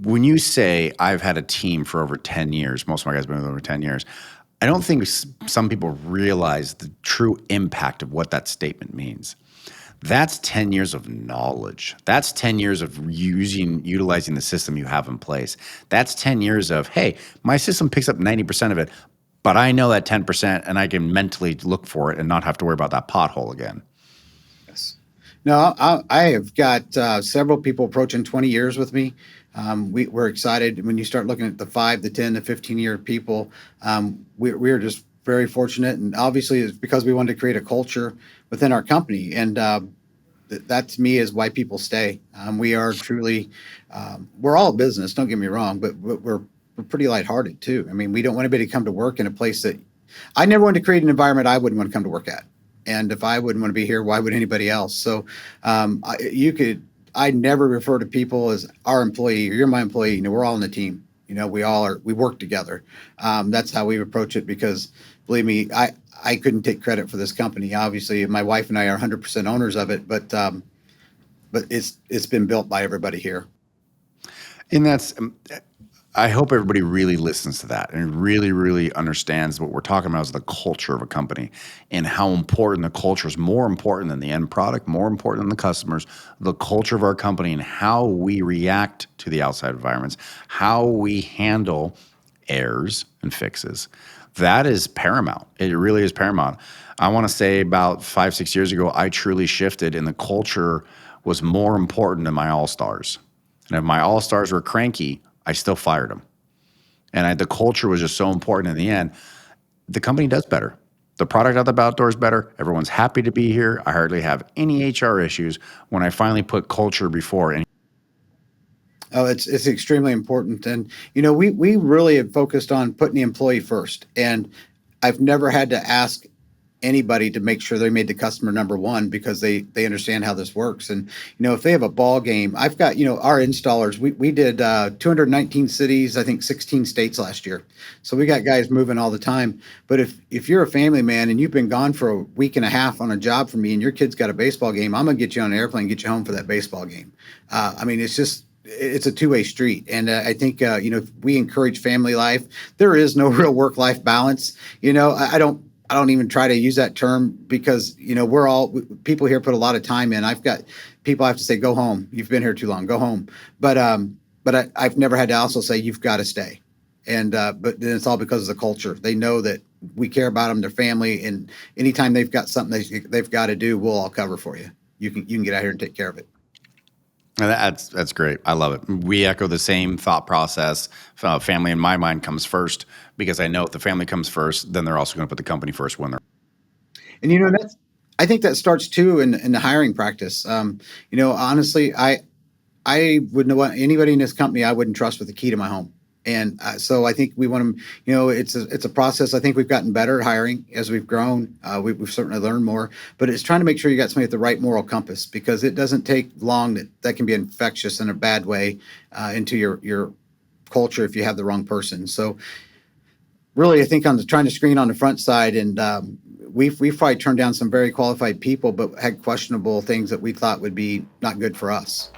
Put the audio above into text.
when you say I've had a team for over 10 years, most of my guys have been with over 10 years, I don't think some people realize the true impact of what that statement means. That's 10 years of knowledge. That's 10 years of utilizing the system you have in place. That's 10 years of, hey, my system picks up 90% of it, but I know that 10% and I can mentally look for it and not have to worry about that pothole again. Yes. No, I have got several people approaching 20 years with me. We're excited when you start looking at the 5, the 10, the 15-year people. We're just very fortunate, and obviously it's because we wanted to create a culture within our company, and that to me is why people stay. We are truly, we're all business. Don't get me wrong, but we're pretty lighthearted too. I mean, we don't want anybody to come to work in a place that I never wanted to create an environment I wouldn't want to come to work at. And if I wouldn't want to be here, why would anybody else? So I never refer to people as our employee or you're my employee. We're all in the team. We work together. That's how we approach it because believe me, I couldn't take credit for this company. Obviously, my wife and I are 100% owners of it, but it's been built by everybody here. And I hope everybody really listens to that and really, really understands what we're talking about is the culture of a company and how important the culture is, more important than the end product, more important than the customers, the culture of our company and how we react to the outside environments, how we handle errors and fixes. That is paramount. It really is paramount. I want to say about 5, 6 years ago, I truly shifted and the culture was more important than my all-stars. And if my all-stars were cranky, I still fired them. And the culture was just so important in the end. The company does better. The product out the outdoor is better. Everyone's happy to be here. I hardly have any HR issues when I finally put culture before any. Oh, it's extremely important. And, we really have focused on putting the employee first. And I've never had to ask anybody to make sure they made the customer number one because they understand how this works. And, if they have a ball game, I've got, our installers, we did 219 cities, I think 16 states last year. So we got guys moving all the time. But if you're a family man and you've been gone for a week and a half on a job for me and your kid's got a baseball game, I'm going to get you on an airplane, get you home for that baseball game. It's a two-way street. And I think, if we encourage family life, there is no real work-life balance. I don't even try to use that term because, people here put a lot of time in. I've got people I have to say, go home. You've been here too long, go home. But I've never had to also say, you've got to stay. And, but then it's all because of the culture. They know that we care about them, their family. And anytime they've got something they've got to do, we'll all cover for you. You can get out here and take care of it. That's great. I love it. We echo the same thought process. Family in my mind comes first because I know if the family comes first, then they're also going to put the company first when they're. And I think that starts too in the hiring practice. Honestly, I wouldn't want anybody in this company I wouldn't trust with the key to my home. And so I think we want to, it's a process. I think we've gotten better at hiring as we've grown. We've certainly learned more, but it's trying to make sure you got somebody with the right moral compass because it doesn't take long that can be infectious in a bad way into your culture if you have the wrong person. So really, I think on trying to screen on the front side and we've probably turned down some very qualified people, but had questionable things that we thought would be not good for us,